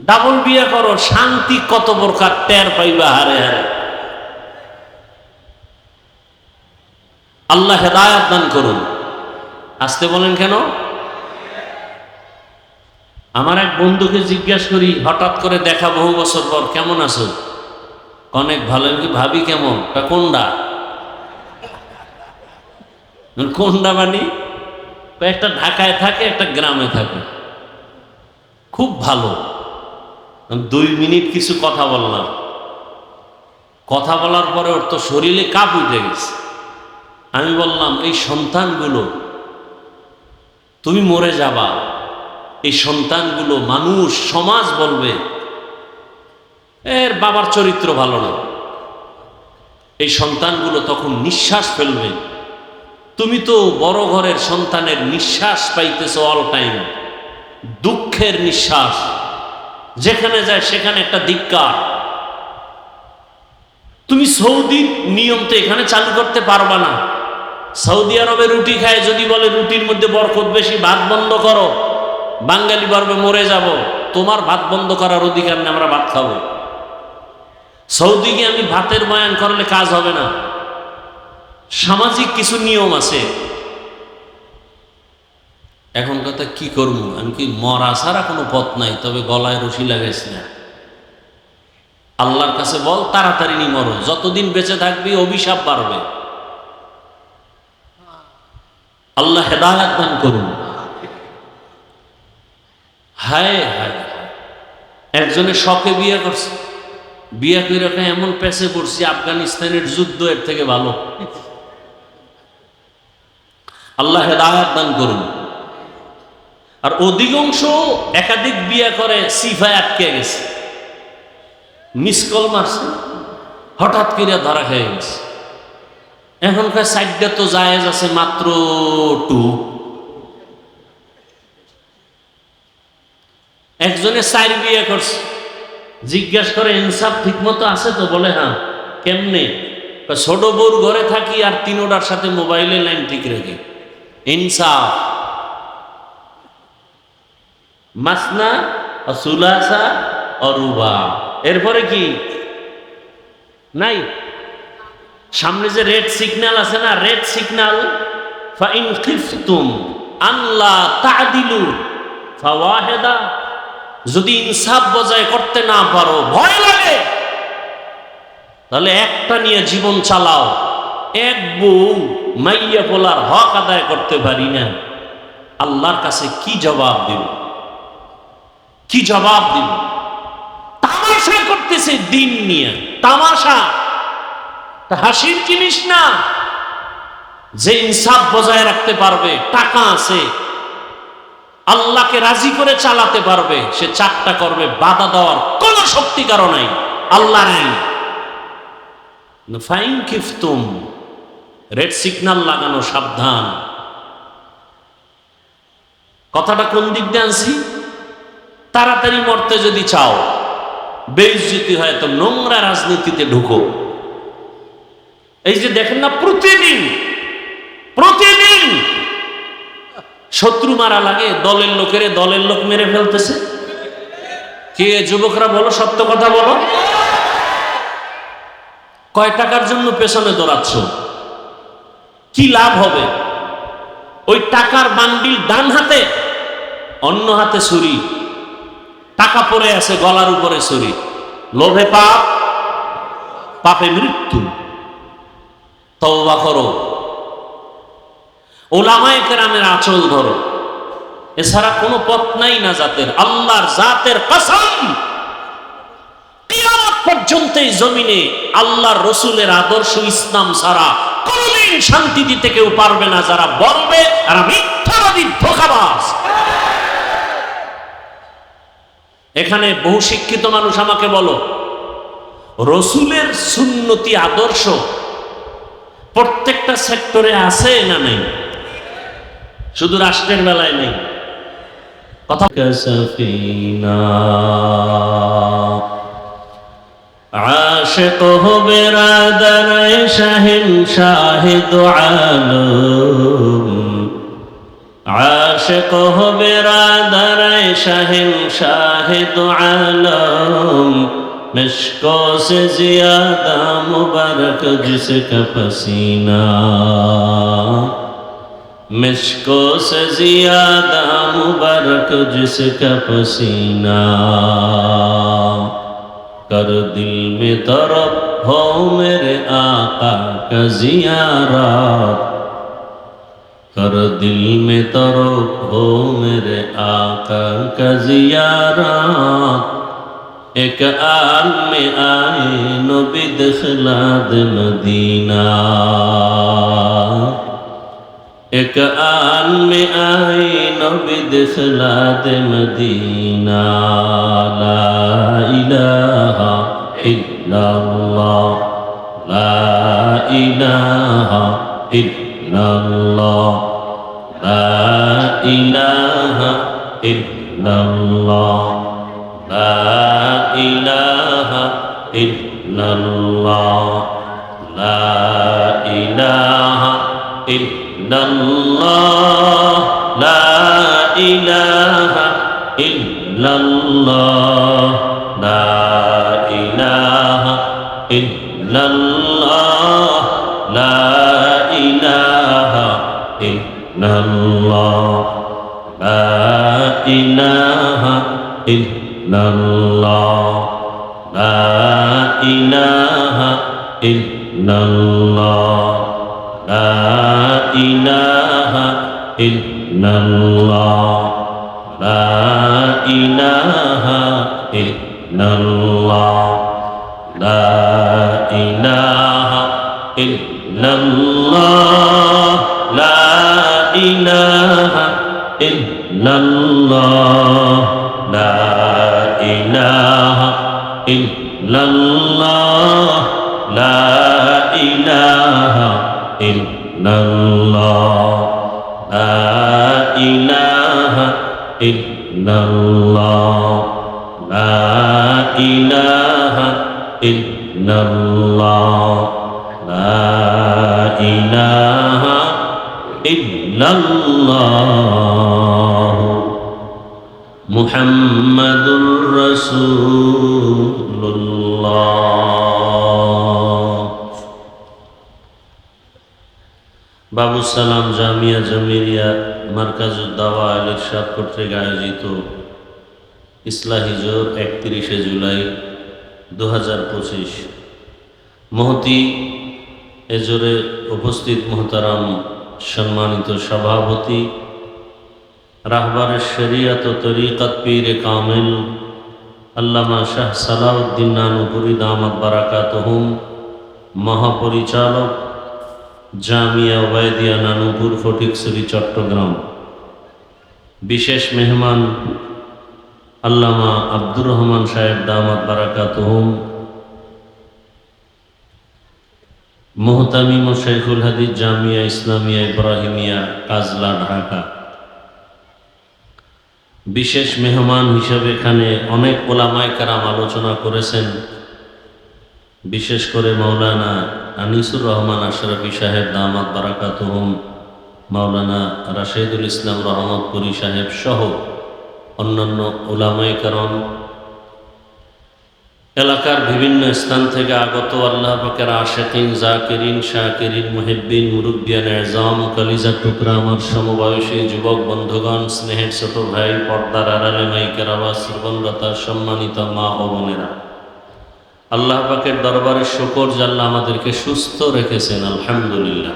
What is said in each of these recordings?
Double বিয়ে করো, শান্তি কত প্রকার টের পাইবা হারে হারে। আল্লাহ হেদায়েত দান করুন। আসতে বলেন কেন? আমার এক বন্ধুকে জিজ্ঞাসা করি, হঠাৎ করে দেখা বহু বছর পর, কেমন আছো? অনেক ভালো। কি ভাবি কেমন? কোনডা? কোনডা মানে একটা ঢাকায় থাকে, একটা গ্রামে থাকে। খুব ভালো। 2 মিনিট কিছু কথা বললাম। কথা বলার পরে ওর তো শরীরে কাঁপ উঠে গেছে। আমি বললাম, এই সন্তানগুলো, তুমি মরে যাবা, এই সন্তানগুলো মানুষ সমাজ বলবে এর বাবার চরিত্র ভালো না। এই সন্তানগুলো তখন নিঃশ্বাস ফেলবে। তুমি তো বড় ঘরের সন্তানের নিঃশ্বাস পাইতেছো অল টাইম, দুঃখের নিঃশ্বাস, যেখানে যায় সেখানে একটা ধিক্কার। তুমি সৌদির নিয়ম তো এখানে চালু করতে পারবা না। সৌদি আরবে রুটি খায়, যদি বলে রুটির মধ্যে বরকত বেশি, ভাত বন্ধ করো, বাঙালি বলবে মরে যাব। তোমার ভাত বন্ধ করার অধিকার নেই, আমরা ভাত খাবো। সৌদি গিয়ে আমি ভাতের বয়ান করলে কাজ হবে না। সামাজিক কিছু নিয়ম আছে। এখন কথা কি করবো? আমি কি মরা ছাড়া কোনো পথ নাই, তবে গলায় রশি লাগাইছি না। আল্লাহর কাছে বল তাড়াতাড়ি নি মরো, যতদিন বেঁচে থাকবি অভিশাপ বাড়বে। আল্লাহ হেদায়েত দান করুন। হায় হায়, একজনের শখে বিয়ে করছে, বিয়ে করে এমন পেছে পড়ছি, আফগানিস্তানের যুদ্ধ এর থেকে ভালো। আল্লাহ হেদায়েত দান করুন। আর অধিকাংশ একাধিক বিয়ে করে সিফায় আটকে গেছে, মিস কল মারছে, হঠাৎ করে ধরা খেয়ে গেছে। এখনকার সাইডটা তো জায়েজ আছে মাত্র 2। একজনে 4 বিয়ে করছে, জিজ্ঞাসা করে ইনসাফ ঠিক মতো আছে তো? বলে হ্যাঁ। কেমনে? ছোট বউর ঘরে থাকি আর 3টার সাথে মোবাইলে লাইন ঠিক রেখে। ইনসাফ। মাসনা সুলাসা অরুবা। এরপরে কি নাই? সামনে যে রেড সিগন্যাল আছে না, রেড সিগন্যাল, ফাইন খিফতুম আল্লাহ তাদিলু ফাওয়াহিদা। যদি ইনসাফ বজায় করতে না পারো, ভয় লাগে, তাহলে একটা নিয়ে জীবন চালাও। এক বউ মাইয়া পোলার হক আদায় করতে পারি না, আল্লাহর কাছে কি জবাব দিব? কি জবাব দিব? তামাশা করতেছে দিন নিয়ে, তামাশা। হাসির জিনিস না। যে ইনসাফ বজায় রাখতে পারবে, টাকা আছে, আল্লাহকে রাজি করে চালাতে পারবে, সে 4টা করবে, বাধা দেওয়ার কোন শক্তি কারো নাই, আল্লাহ নাই। ফাইন কিফতুম, রেড সিগন্যাল লাগানো, সাবধান। কথাটা কোন দিক দিয়ে আনছি? তাড়াতাড়ি মরতে যদি চাও, বেইজ্জতি হয়, তো নোংরা রাজনীতিতে ঢুকো। এই যে দেখেন না, প্রতিদিন প্রতিদিন শত্রু মারা লাগে, দলের লোকেরে দলের লোক মেরে ফেলতেছে। কে যুবকরা বলো, সত্য কথা বলো, কয় টাকার জন্য পেছনে দৌড়াচ্ছ? কি লাভ হবে? ওই টাকার বান্ডিল ডান হাতে, অন্য হাতে ছুরি, টাকা পড়ে আছে গলার উপরে ছুরি। লোভে পাপ, পাপে মৃত্যু। তওবা করো, ওলামায়ে কেরামের আঁচল ধরো, এছাড়া কোনো পথ নাই নাজাতের। আল্লাহর জাতের কসম, কিয়ামত পর্যন্ত এই জমিনে আল্লাহর রসুলের আদর্শ ইসলাম ছাড়া কোনদিন শান্তি দিতে কেউ পারবে না, যারা বলবে আর মিথ্যাবাদী, ধোঁকাবাজ। এখানে বহু শিক্ষিত মানুষ আমাকে বলো, রসুলের সুন্নতি আদর্শ প্রত্যেকটা সেক্টরে আছে না নেই? শুধু রাষ্ট্রের বেলায় নেই। কথা সফিনা আশিক হো বেরাদার শাহিন শাহিদ আলম आशिक हो बिरादर शहंशाह दो आलम, मिश्को से ज्यादा मुबारक जिसका पसीना, मिश्को से ज्यादा मुबारक जिसका पसीना। कर दिल में तरफ हो मेरे आका का जियारत, कर दिल में तरफ हो मेरे आका का जियारत। एक आल में आए नबी दिखलाद मदीना, एक आल में आए नबी दिखलाद मदीना। ला इलाहा इल्लल्लाह, ला इलाहा इल्लल्लाह, ला इलाहा इल्लल्लाह, ला इलाहा इल्लल्लाह, ला इलाहा इल्लल्लाह, ला इलाहा इल्लल्लाह, ला इलाहा इल्लल्लाह, ला इलाहा इल्लल्लाह, ला इलाहा इल्लल्लाह, ला इलाहा इल्लल्लाह, ला इलाहा इल्लल्लाह, ला इलाहा इल्लल्लाह, ला इलाहा इल्लल्लाह, ला इलाहा इल्लल्लाह, ला इलाहा इल्लल्लाह, ला इलाहा इल्लल्लाह, ला इलाहा इल्लल्लाह, ला इलाहा इल्लल्लाह, ला इलाहा इल्लल्लाह। मुहम्मदुर रसूलुल्लाह। বাবু সালাম জামিয়া জামিরিয়া মার্কাজুদ দাওয়া আল ইরশাদ কর্তৃক আয়োজিত ইসলাহি জোর 31শে জুলাই 2025 মহতি এজোরে উপস্থিত মোহতারাম সম্মানিত সভাপতি রাহবারে শরিয়ত ও তরিকত পীরে কামিল আল্লামা শাহ সালাউদ্দিন নানুপুরি দামাত বারাকাতুহুম, মহাপরিচালক জামিয়া ওবায়দিয়া নানুপুর ফটিকছড়ি চট্টগ্রাম, বিশেষ মেহমান আল্লামা আব্দুর রহমান সাহেব দামাত বারাকাতুহুম, মুহতামিম ও শাইখুল হাদিস জামিয়া ইসলামিয়া ইব্রাহিমিয়া কাজলা ঢাকা। বিশেষ মেহমান হিসেবে এখানে অনেক ওলামায়ে কেরাম আলোচনা করেছেন, বিশেষ করে মাওলানা আনিসুর রহমান আশরাফি সাহেব দামাত বারাকাতুহুম, মাওলানা রাশেদুল ইসলাম রহমতপুরি সাহেব সহ অন্যান্য ওলামায়ে কেরাম, এলাকার বিভিন্ন স্থান থেকে আগত আল্লাহ পাকের আশিকিন, জাকিরিন, শাকিরিন, মুহিব্বিন, মুরব্বিয়ান এজাম, কলিজার টুকরা আমার সমবয়সী যুবক বন্ধুগণ, স্নেহের ছোট ভাই, পর্দার আড়ালে মাইকের আওয়াজ শ্রবণরতা সম্মানিত মা ও বোনেরা, আল্লাহ পাকের দরবারে শুকর যে আল্লাহ আমাদেরকে সুস্থ রেখেছেন, আলহামদুলিল্লাহ।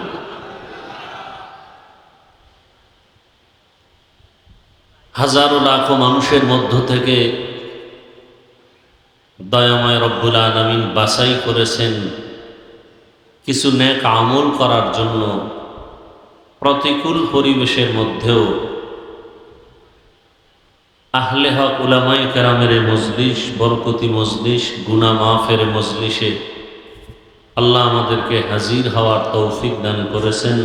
হাজারো লাখো মানুষের মধ্য থেকে দয়াময় রব্বুল আলামিন বাছাই করেছেন কিছু নেক আমল করার জন্য। প্রতিকূল পরিবেশের মধ্যেও আহলে হক উলামায়ে কেরামের মজলিস, বরকতি মজলিস, গুনাহ মাফের মজলিসে আল্লাহ আমাদেরকে হাজির হওয়ার তৌফিক দান করেছেন।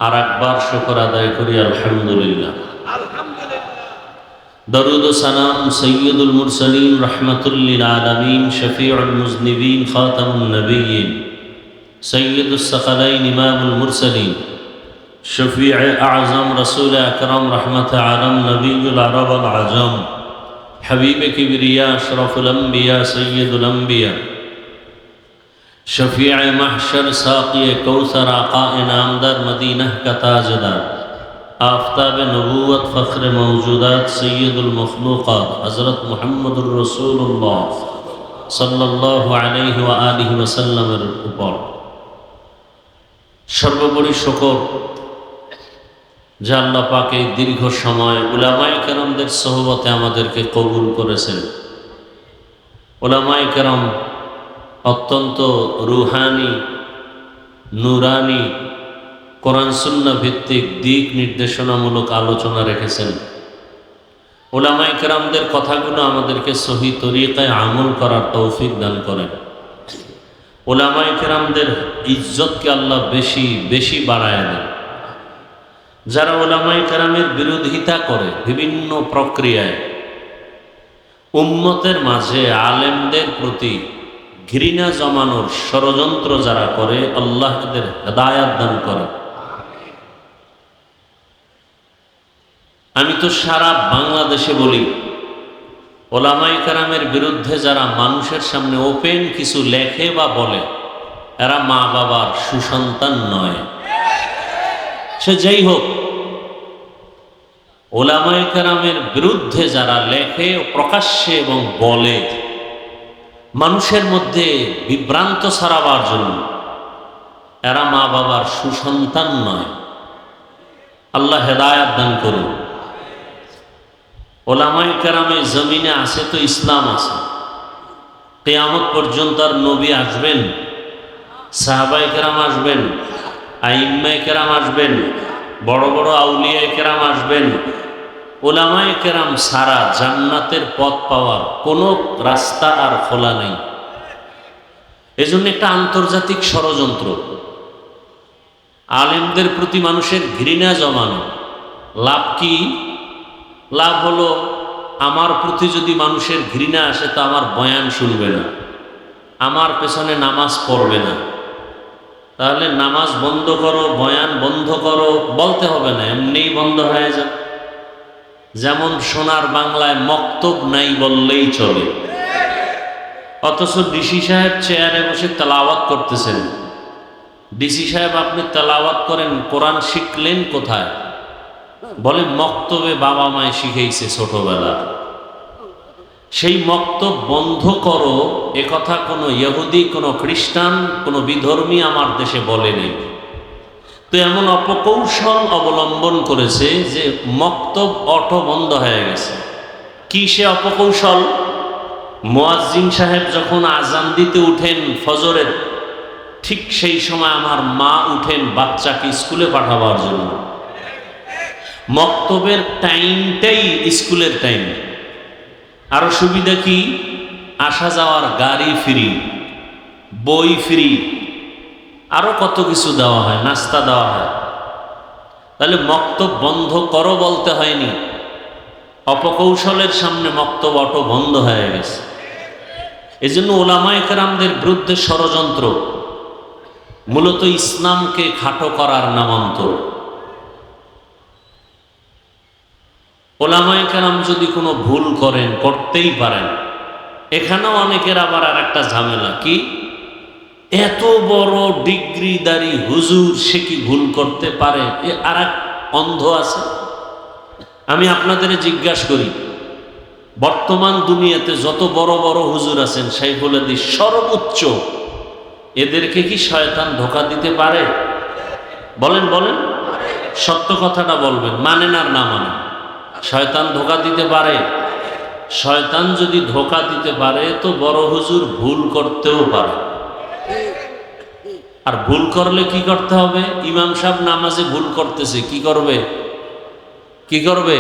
আর একবার শুকর আদায় করি আলহামদুলিল্লাহ। দরুদ ও সালাম সৈয়দুল মুরসালিন রহমাতুল লিল আলামিন শফিউল মুজনিবিন খাতামুন নবিয়্যিন সৈয়দুস সাকালাইন ইমামুল মুরসালিন शफीअ आज़म रसूल अकरम रहमत आलम नबीउल अरब वल अजम हबीब किबरिया अशरफुल अंबिया सय्यदुल अंबिया शफीअ महशर साक़ी कौसर आका इनामदार मदीना का ताजदार आफ्ताब नबूवत फ़ख्र मौजूदात सय्यदुल मखलूक़ात हज़रत मुहम्मदुर रसूलुल्लाह सल्लल्लाहु अलैहि व आलिहि वसल्लमेर ऊपर सर्वोपरि शुक्र যে আল্লাহ পাক এই দীর্ঘ সময় উলামায়ে কেরামদের সোহবতে আমাদেরকে কবুল করেছেন। উলামায়ে কেরাম অত্যন্ত রুহানি নুরানি কোরআন সুন্নাহ ভিত্তিক দিক নির্দেশনামূলক আলোচনা রেখেছেন। উলামায়ে কেরামদের কথাগুলো আমাদেরকে সহি তরিকায় আমল করার তৌফিক দান করেন। উলামায়ে কেরামদের ইজ্জতকে আল্লাহ বেশি বেশি বাড়ায় দেন। যারা উলামায়ে কেরামের বিরোধিতা করে বিভিন্ন প্রক্রিয়ায় উম্মতের মাঝে আলেমদের প্রতি ঘৃণা জমানোর ষড়যন্ত্র যারা করে, আল্লাহ তাদের হেদায়াত দান করে। আমি তো সারা বাংলাদেশে বলি, উলামায়ে কেরামের বিরুদ্ধে যারা মানুষের সামনে ওপেন কিছু লেখে বা বলে, এরা মা বাবার সুসন্তান নয়। সে যেই হোক, উলামায়ে কেরামের বিরুদ্ধে যারা লেখে প্রকাশ্যে এবং বলে মানুষের মধ্যে বিভ্রান্ত ছড়াবার জন্য, এরা মা বাবার সুসন্তান নয়। আল্লাহ হেদায়াত দান করুন। উলামায়ে কেরামের জমিনে আছে তো ইসলাম আছে, কিয়ামত পর্যন্ত আর নবী আসবেন, সাহাবায়ে কেরাম আসবেন, আইম্মায়ে কেরাম আসবেন, বড় বড় আউলিয়ায়ে কেরাম আসবেন। উলামায়ে কেরাম সারা জান্নাতের পথ পাওয়ার কোনো রাস্তা আর খোলা নেই। এজন্য একটা আন্তর্জাতিক ষড়যন্ত্র, আলেমদের প্রতি মানুষের ঘৃণা জমানো। লাভ কি? লাভ হলো আমার প্রতি যদি মানুষের ঘৃণা আসে তো আমার বয়ান শুনবে না, আমার পেছনে নামাজ পড়বে না। তাহলে নামাজ বন্ধ করো, বয়ান বন্ধ করো বলতে হবে না, এমনিই বন্ধ হয়ে যাবে। যেমন সোনার বাংলায় মক্তব নাই বললেই চলে, অথচ ডিসি সাহেব চেয়ারে বসে তেলাওয়াত করতেছেন। ডিসি সাহেব আপনি তেলাওয়াত করেন, কোরআন শিখলেন কোথায়? বলে মক্তবে বাবা মায় শিখেইছে ছোটবেলা। সেই মক্তব বন্ধ করো এ কথা কোনো ইহুদি, কোনো খ্রিস্টান, কোনো বিধর্মী আমার দেশে বলেনি। তো এমন অপকৌশল অবলম্বন করেছে যে মক্তব অটো বন্ধ হয়ে গেছে। কি সে অপকৌশল? মুয়াজ্জিন সাহেব যখন আজান দিতে উঠেন ফজরের, ঠিক সেই সময় আমার মা উঠেন বাচ্চাকে স্কুলে পাঠাবার জন্য। মক্তবের টাইমটাই স্কুলের টাইম। আরো সুবিধা কি? আসা যাওয়ার গাড়ি ফ্রি, বই ফ্রি, আরো কত কিছু দেওয়া হয়, নাস্তা দেওয়া হয়। তাহলে মক্তব বন্ধ করো বলতে হয়নি, অপকৌশলের সামনে মক্তব অটো বন্ধ হয়ে গেছে। এই জন্য উলামায়ে কেরামদের বিরুদ্ধে ষড়যন্ত্র মূলত ইসলামকে খাটো করার নামান্তর। উলামায়ে কেরাম যদি কোনো ভুল করেন, করতেই পারেন। এখানেও অনেকের আবার আর একটা ঝামেলা কি, এত বড় ডিগ্রিদারি হুজুর সে কি ভুল করতে পারে? এ আর এক অন্ধ আছে। আমি আপনাদের জিজ্ঞাসা করি, বর্তমান দুনিয়াতে যত বড় বড় হুজুর আছেন, শাইখুল হাদিস সর্বোচ্চ, এদেরকে কি শয়তান ধোঁকা দিতে পারে? বলেন বলেন, সত্য কথাটা বলবেন, মানেন আর না মানেন। শয়তান ধোঁকা দিতে পারে? শয়তান যদি ধোঁকা দিতে পারে তো বড় হুজুর ভুল করতেও পারে। আর ভুল করলে কি করতে হবে? ইমাম সাহেব নামাজে ভুল করতেছে, কি করবে? কি করবে?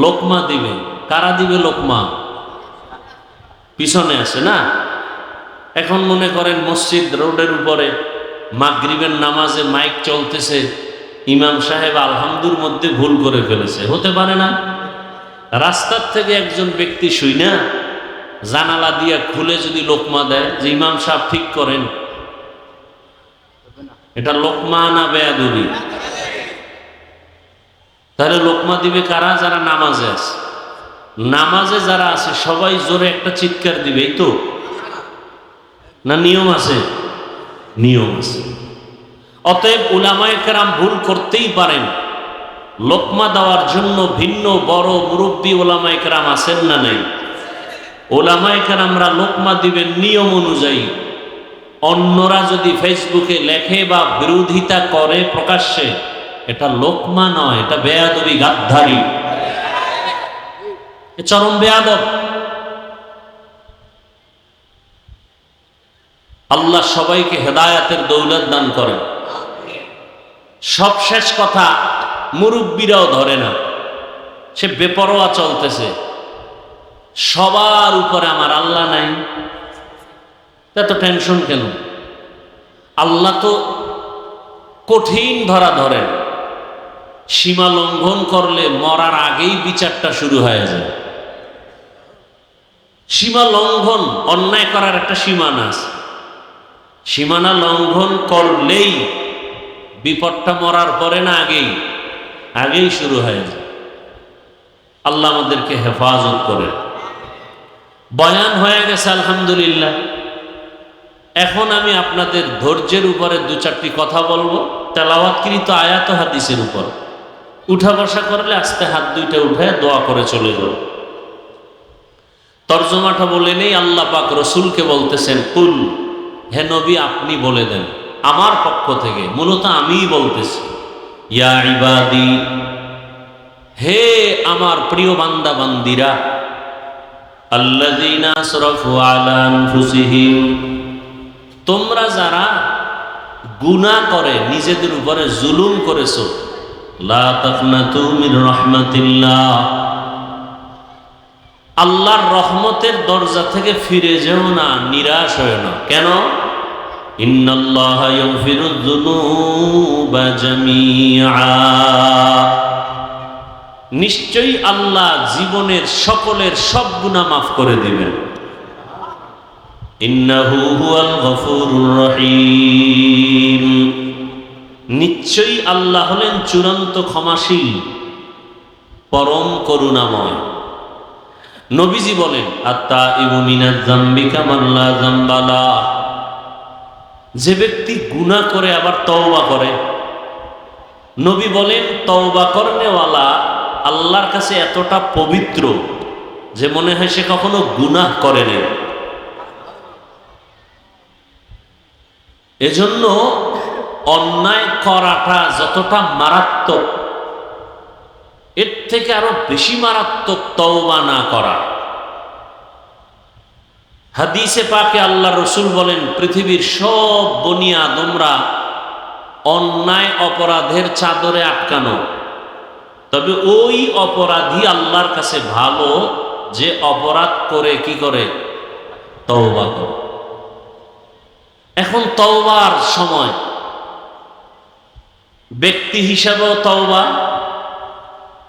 লোকমা দিবে। কারা দিবে লোকমা? পিছনে আছে না। এখন মনে করেন মসজিদ রোডের উপরে মাগরিবের নামাজে মাইক চলতেছে, ইমাম সাহেব আলহামদুর মধ্যে ভুল করে ফেলেছে, হতে পারে না? রাস্তার থেকে একজন ব্যক্তি শুই না জানালা দিয়া খুলে যদি লোকমা দেয় যে ইমাম সাহেব ঠিক করেন, এটা লোকমা না বেয়াদবি? তাহলে লোকমা দিবে কারা? যারা নামাজে আছে। নামাজে যারা আছে সবাই জোরে একটা চিৎকার দিবে, এই তো না? নিয়ম আছে? নিয়ম আছে। অতএব উলামায়ে কেরাম ভুল করতেই পারেন। লোকমা দেওয়ার জন্য ভিন্ন বড় মুরব্বী উলামায়ে কেরাম আছেন না নেই? উলামায়ে কেরামরা লোকমা দিবেন নিয়ম অনুযায়ী। অন্যরা যদি ফেসবুকে লেখে বা বিরোধিতা করে প্রকাশ্যে, এটা লোকমা নয়, এটা বেয়াদবি, গাদ্দারি, চরম বেয়াদব। আল্লাহ সবাইকে হেদায়াতের দৌলত দান করেন। সব শেষ কথা, মুরব্বীরাও ধরে না, সে বেপরোয়া চলতেছে। সবার উপরে আমার আল্লাহ নাই, এত টেনশন কেন? আল্লাহ তো কঠিন ধরা ধরেন, সীমা লঙ্ঘন করলে মরার আগেই বিচারটা শুরু হয়ে যায়। সীমা লঙ্ঘন, অন্যায় করার একটা সীমানা আছে, সীমানা লঙ্ঘন করলেই বিপদটা মরার পরে না আগেই? আগেই শুরু হয়ে যায়। আল্লাহ আমাদেরকে হেফাজত করে। বয়ান হয়ে গেছে আলহামদুলিল্লাহ। এখন আমি আপনাদের ধৈর্যের উপরে দু চারটি কথা বলবো, তেলাওয়াতকৃত আয়াত হাদিসের উপর। উঠা বসা করলে আস্তে হাত দুইটা উঠে দোয়া করে চলে যাব। তর্জমাটা বলে নেই। আল্লাহ পাক রসুলকে বলতেছেন, কুল, হে নবী আপনি বলে দেন আমার পক্ষ থেকে, মূলত আমিই বলতেছি। ইয়া ইবাদি, হে আমার প্রিয় বান্দা বান্দিরা, আল্লাযীনা আসরাফু আলা আনফুসিহিম, তোমরা যারা গুনাহ করে নিজেদের উপরে জুলুম করেছো, লা তাকনাতু মির রাহমাতিল্লাহ, আল্লাহর রহমতের দরজা থেকে ফিরে যেও না, নিরাশ হয় না। কেন? ইন্নাল্লাহা ইয়াগফিরুয যুনুবা জামিআ, নিশ্চয়ই আল্লাহ জীবনের সকলের সব গুনাহ মাফ করে দিবেন। ইন্নাহু হুয়াল গফুরুর রহিম, নিশ্চয়ই আল্লাহ হলেন চূড়ান্ত ক্ষমাশীল, পরম করুণাময়। নবীজি বলেন, আত্তাইবু মিনাজ যামবি কামান লা যামবা লা, যে ব্যক্তি গুনাহ করে আবার তওবা করে, নবী বলেন তওবা করনেওয়ালা আল্লাহর কাছে এতটা পবিত্র যে মনে হয় সে কখনো গুনাহ করেনি। এজন্য অন্যায় করাটা যতটা মারাত্মক, এর থেকে আরো বেশি মারাত্মক তওবা না করা। হাদিসে পাকে আল্লাহ রসুল বলেন, পৃথিবীর সব বনি আদমরা অন্যায় অপরাধের চাদরে আটকানো, তবে ওই অপরাধী আল্লাহর কাছে ভালো যে অপরাধ করে কি করে? তওবা করে। এখন তওবার সময়, ব্যক্তি হিসাবেও তওবা,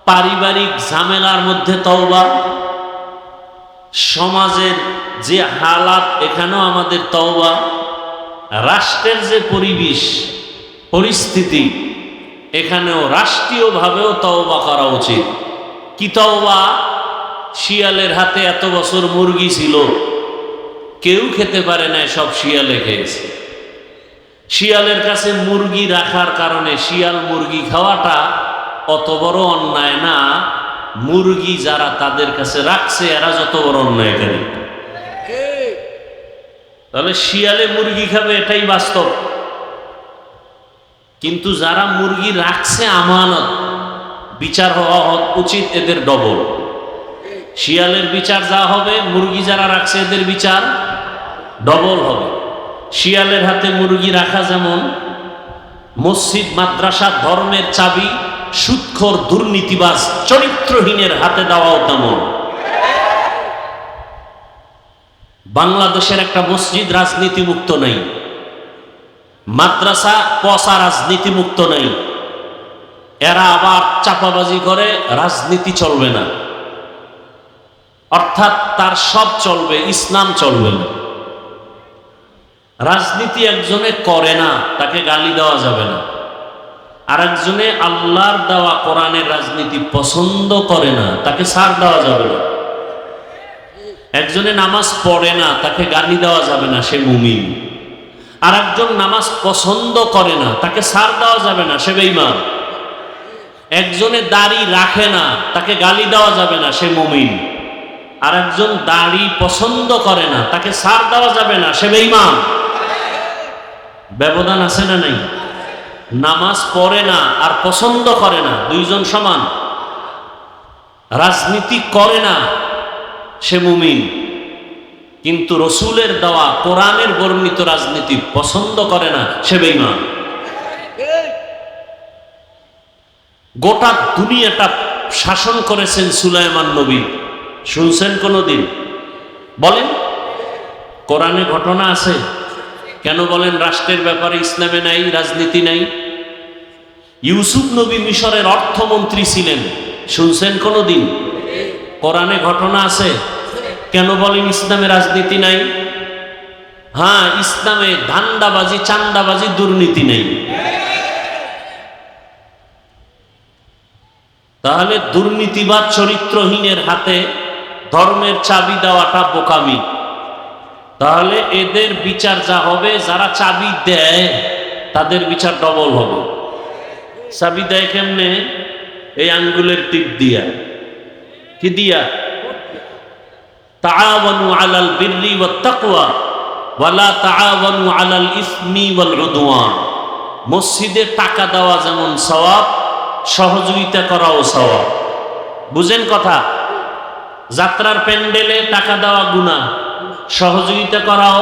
পারিবারিক ঝামেলার মধ্যে তওবা, সমাজের যে হালাত এখানেও আমাদের তওবা, রাষ্ট্রের যে পরিস্থিতি এখানেও রাষ্ট্রীয়ভাবেও তওবা করা উচিত। কি তওবা? শিয়ালের হাতে এত বছর মুরগি ছিল, কেউ খেতে পারে না, সব শিয়ালে খেয়েছে। শিয়ালের কাছে মুরগি রাখার কারণে শিয়াল মুরগি খাওয়াটা অত বড় অন্যায় না, মুরগি যারা তাদের কাছে রাখছে এরা যত বড় অন্যায়কারী। তাহলে শিয়ালে মুরগি খাবে এটাই বাস্তব, কিন্তু যারা মুরগি রাখছে আমানত, বিচার হওয়া উচিত এদের ডবল। শিয়ালের বিচার যা হবে, মুরগি যারা রাখছে এদের বিচার ডবল হবে। শিয়ালের হাতে মুরগি রাখা যেমন, মসজিদ মাদ্রাসা ধর্মের চাবি সুদখোর দুর্নীতিবাজ চরিত্রহীনের হাতে দেওয়াও তেমন। বাংলাদেশের একটা মসজিদ রাজনীতি মুক্ত নেই, মাদ্রাসা পচা রাজনীতি মুক্ত নেই, এরা আবার চাপাবাজি করে রাজনীতি চলবে না, অর্থাৎ তার সব চলবে, ইসলাম চলবে না। রাজনীতি একজনে করে না, তাকে গালি দেওয়া যাবে না। আর একজনে আল্লাহর দেওয়া কোরআনের রাজনীতি পছন্দ করে না, তাকে ছাড় দেওয়া যাবে না। একজনে নামাজ পড়ে না, তাকে গালি দেওয়া যাবে না, সে মুমিন। আর একজন নামাজ পছন্দ করে না, তাকে ছাড় দেওয়া যাবে না, সে বেঈমান। একজনে দাড়ি রাখে না, তাকে গালি দেওয়া যাবে না, সে মুমিন। আর একজন দাড়ি পছন্দ করে না, তাকে ছাড় দেওয়া যাবে না, সে বেঈমান। ব্যবধান আছে না নাই? নামাজ পড়ে না আর পছন্দ করে না, দুইজন সমান। রাজনীতি করে না, সে মুমিন। কিন্তু রসুলের দেওয়া কোরআনের বর্ণিত রাজনীতি পছন্দ করে না, সে বেঈমান। গোটা দুনিয়াটা শাসন করেছেন সুলাইমান নবী, শুনছেন কোনদিন? বলেন, কোরআনে ঘটনা আছে? কেন বলেন রাষ্ট্রের ব্যাপারে ইসলামে নাই, রাজনীতি নাই? ইউসুফ নবী মিশরের অর্থমন্ত্রী ছিলেন, শুনছেন কোনদিন? কোরআনে ঘটনা আছে? কেন বলেন ইসলামে রাজনীতি নাই? হ্যাঁ, ইসলামে ধান্দাবাজি, চান্দাবাজি, দুর্নীতি নেই। তাহলে দুর্নীতিবাদ চরিত্রহীনের হাতে ধর্মের চাবি দেওয়াটা বোকামি। তাহলে এদের বিচার যা হবে, যারা চাবি দেয় তাদের বিচার ডবল হবে। চাবি দেয় কেমনে? এই আঙ্গুলের টিপ দিয়া। কি দিয়া? তাআওয়ানু আলাল বিররি ওয়াত তাকওয়া ওয়া লা তাআওয়ানু আলাল ইসমি ওয়াল উদওয়ান। মসজিদে টাকা দেওয়া যেমন সওয়াব, সহযোগিতা করাও সওয়াব। বুঝেন কথা? যাত্রার প্যান্ডেলে টাকা দেওয়া গুনাহ, সহযোগিতা করাও।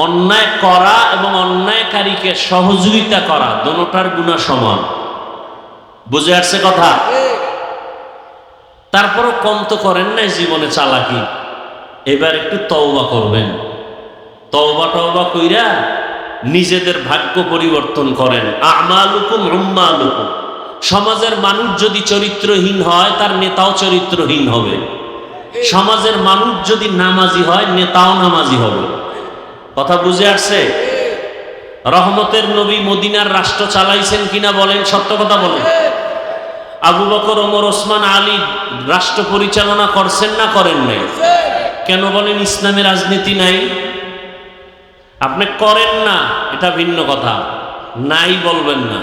অন্যায় করা এবং অন্যায়কারীকে সহযোগিতা করা, দোনোটার গুনাহ সমান। বুঝে আসছে কথা? তারপরও কম তো করেন নাই জীবনে চালাকি। এবার একটু তওবা করবেন। তওবা কইরা নিজেদের ভাগ্য পরিবর্তন করেন। আমালুকুম উম্মালুকুম। সমাজের মানুষ যদি চরিত্রহীন হয়, তার নেতাও চরিত্রহীন হবে। সমাজের মানুষ যদি নামাজি হয়, নেতাও নামাজি হবে। কথা বুঝে আসছে? রহমতের নবী মদিনার রাষ্ট্র চালাইছেন কিনা বলেন, সত্য কথা বলেন। আবু বকর, ওমর, ওসমান, আলী রাষ্ট্র পরিচালনা করছেন না করেন নাই? কেন বলেন ইসলামে রাজনীতি নাই? আপনি করেন না, এটা ভিন্ন কথা, নাই বলবেন না।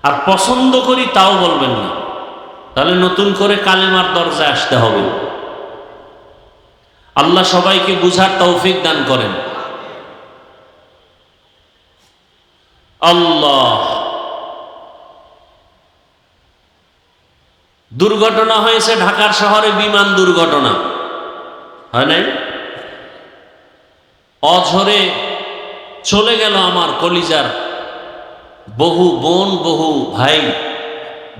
আর পছন্দ করি তাও বলবেন না। তাহলে নতুন করে কালেমার দরজায় আসতে হবে। আল্লাহ সবাইকে বুঝার তৌফিক দান করেন। আল্লাহ। দুর্ঘটনা হয়েছে ঢাকার শহরে, বিমান দুর্ঘটনা হয় নাই? অঝরে চলে গেল আমার কলিজার বহু বোন, বহু ভাই,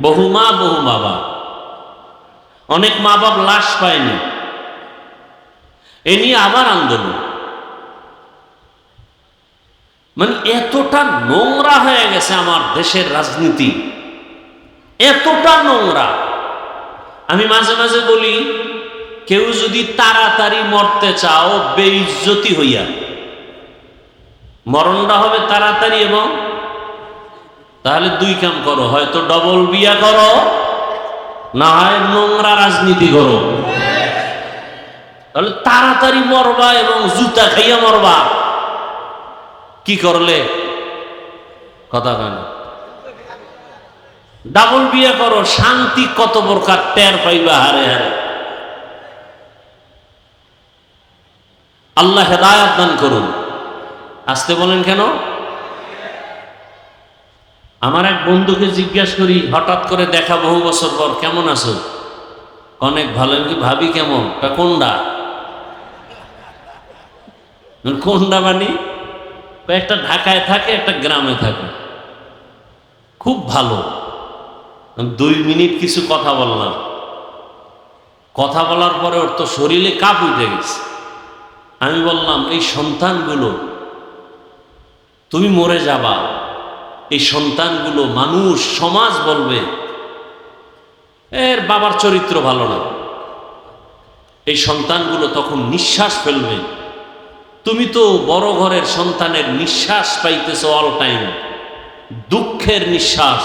বহু মা, বহু বাবা। অনেক মা বাপ লাশ পায়নি, এ নিয়ে আবার আন্দোলন। মানে এতটা নোংরা হয়ে গেছে আমার দেশের রাজনীতি, এতটা নোংরা। আমি মাঝে মাঝে বলি, কেউ যদি তাড়াতাড়ি মরতে চাও বেইজ্জতি হইয়া, মরণটা হবে তাড়াতাড়ি, এবং তাহলে দুই কাম করো, হয়তো ডবল বিয়া করো, না হয় নোংরা রাজনীতি করো। তাহলে তাড়াতাড়ি মরবা এবং জুতা খাইয়া মরবা। কি করলে? কথা কেন? ডাবল বিয়ে করো, শান্তি কত প্রকার টের পাইবা হারে হারে। আল্লাহ হেদায়াত দান করুন। আসতে বলেন কেন? আমার এক বন্ধুকে জিজ্ঞাসা করি, হঠাৎ করে দেখা বহু বছর পর, কেমন আছো? অনেক ভালো। কি ভাবি কেমন? কোনডা? কোনডা মানে? একটা ঢাকায় থাকে, একটা গ্রামে থাকে। খুব ভালো। 2 মিনিট কিছু কথা বললাম। কথা বলার পরে ওর তো শরীরে কাঁপ উঠে গেছে। আমি বললাম, এই সন্তানগুলো, তুমি মরে যাবা, এই সন্তানগুলো মানুষ, সমাজ বলবে এর বাবার চরিত্র ভালো না। এই সন্তানগুলো তখন নিঃশ্বাস ফেলবে, তুমি তো বড় ঘরের সন্তানের নিঃশ্বাস পাইতেছো অল টাইম, দুঃখের নিঃশ্বাস,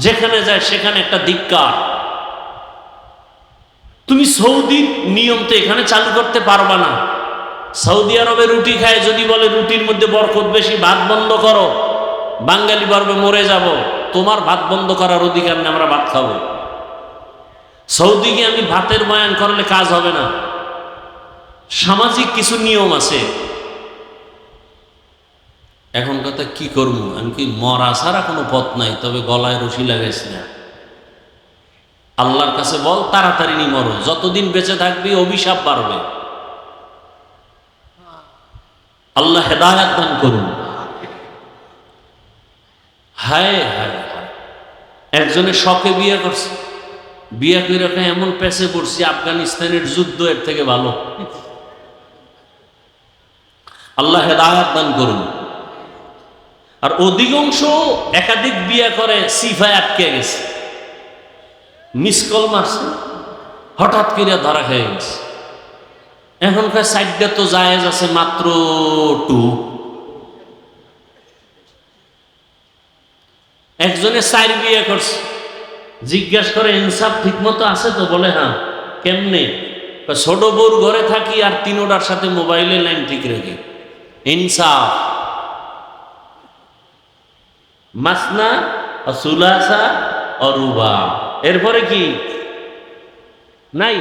যেখানে যায় সেখানে একটা ধিক্কার। তুমি সৌদির নিয়ম তো এখানে চালু করতে পারবা না। সৌদি আরবে রুটি খায়, যদি বলে রুটির মধ্যে বরকত বেশি, ভাত বন্ধ করো, বাঙালি বলবে মরে যাব। তোমার ভাত বন্ধ করার অধিকার নেই, আমরা ভাত খাবো। সৌদি গিয়ে আমি ভাতের বয়ান করলে কাজ হবে না। সামাজিক কিছু নিয়ম আছে। এখন কথা কি করবো, আমি কি মরা ছাড়া কোনো পথ নাই, তবে গলায় রশি লাগাইছি না। আল্লাহর কাছে বল তাড়াতাড়ি নি মরো, যতদিন বেঁচে থাকবি অভিশাপ বাড়বে। আল্লাহ হেদায়াত দান করুন। হায় হায় হায়, একজনের শখে বিয়ে করছে, বিয়ে করে এমন পেছে পড়ছি, আফগানিস্তানের যুদ্ধ এর থেকে ভালো। আল্লাহ হেদায়াত দান করুন। আর অধিকাংশ একাধিক বিয়ে করে সিফায় আটকে গেছে, মিস কল মারছে, হঠাৎ করে ধরা খেয়ে গেছে। এখনকার সাইডটা তো জায়েজ আছে মাত্র 2। একজনে 4 বিয়ে করছে, জিজ্ঞাসা করে ইনসাফ ঠিক মতো আছে তো? বলে হ্যাঁ। কেমনে? ছোট বউর ঘরে থাকি আর 3টার সাথে মোবাইলে লাইন ঠিক রেখে। ইনসাফ। মাসনা ও সুলাসা ও রুবা। এরপরে কি নাই?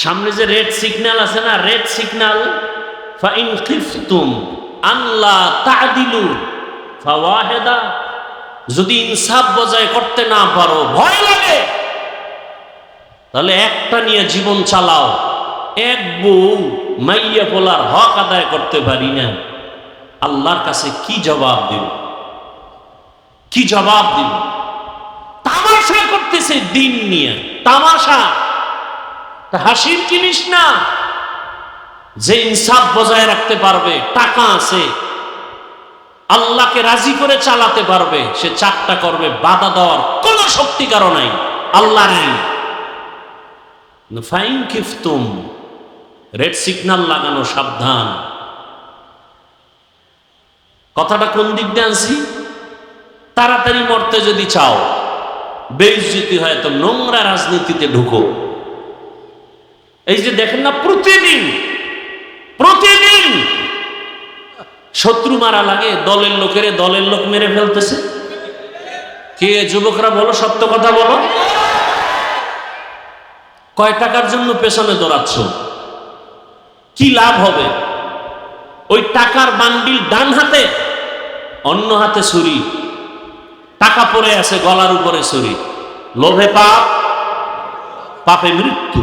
সামনে যে রেড সিগন্যাল আছে না, রেড সিগন্যাল, ফাইন খিফতুম আল্লাহ তাদিলু ফাওয়াহিদা। যদি ইনসাফ বজায় করতে না পারো, ভয় লাগে, তাহলে একটা নিয়ে জীবন চালাও। এক বউ মাইয়া পোলার হক আদায় করতে পারি না, আল্লাহর কাছে কি জবাব দিব? কি জবাব দিব? তামাশা করতেছে দিন নিয়ে, তামাশা। হাসির জিনিস না। যে ইনসাফ বজায় রাখতে পারবে, টাকা আছে, আল্লাহকে রাজি করে চালাতে পারবে, সে 4টা করবে, বাধা দেওয়ার কোন শক্তি কারো নাই, আল্লাহ নাই। ফাইন খিফতুম, রেড সিগন্যাল লাগানো, সাবধান। কথাটা কোন দিক দিয়ে আনছি? তাড়াতাড়ি মরতে যদি চাও, বেইজ্জতি হয়, তো নোংরা রাজনীতিতে ঢুকো। এই যে দেখেন না, প্রতিদিন প্রতিদিন শত্রু মারা লাগে, দলের লোকেরে দলের লোক মেরে ফেলতেছে। কে যুবকরা বলো, সত্য কথা বলো, কয় টাকার জন্য পেছনে দৌড়াচ্ছ? কি লাভ হবে? ওই টাকার বান্ডিল ডান হাতে, অন্য হাতে ছুরি, টাকা পড়ে আছে গলার উপরে ছুরি। লোভে পাপ, পাপে মৃত্যু।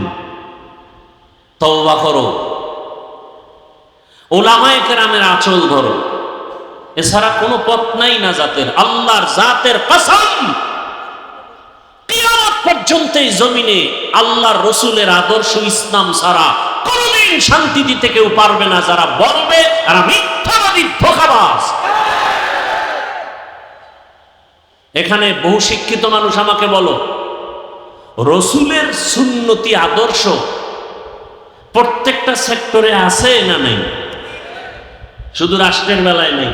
তওবা করো, ওলামায়ে কেরামের আঁচল ধরো, এছাড়া কোনো পথ নাই নাজাতের। আল্লাহর জাতের কসম, কিয়ামত পর্যন্ত এই জমিনে আল্লাহর রসুলের আদর্শ ইসলাম ছাড়া কোনদিন শান্তি দিতে কেউ পারবে না। যারা বলবে তারা মিথ্যাবাদী, ধোঁকাবাজ। এখানে বহু শিক্ষিত মানুষ আমাকে বলো, রসুলের সুন্নতি আদর্শ প্রত্যেকটা সেক্টরে আছে না নেই? শুধু রাষ্ট্রের বেলায় নেই।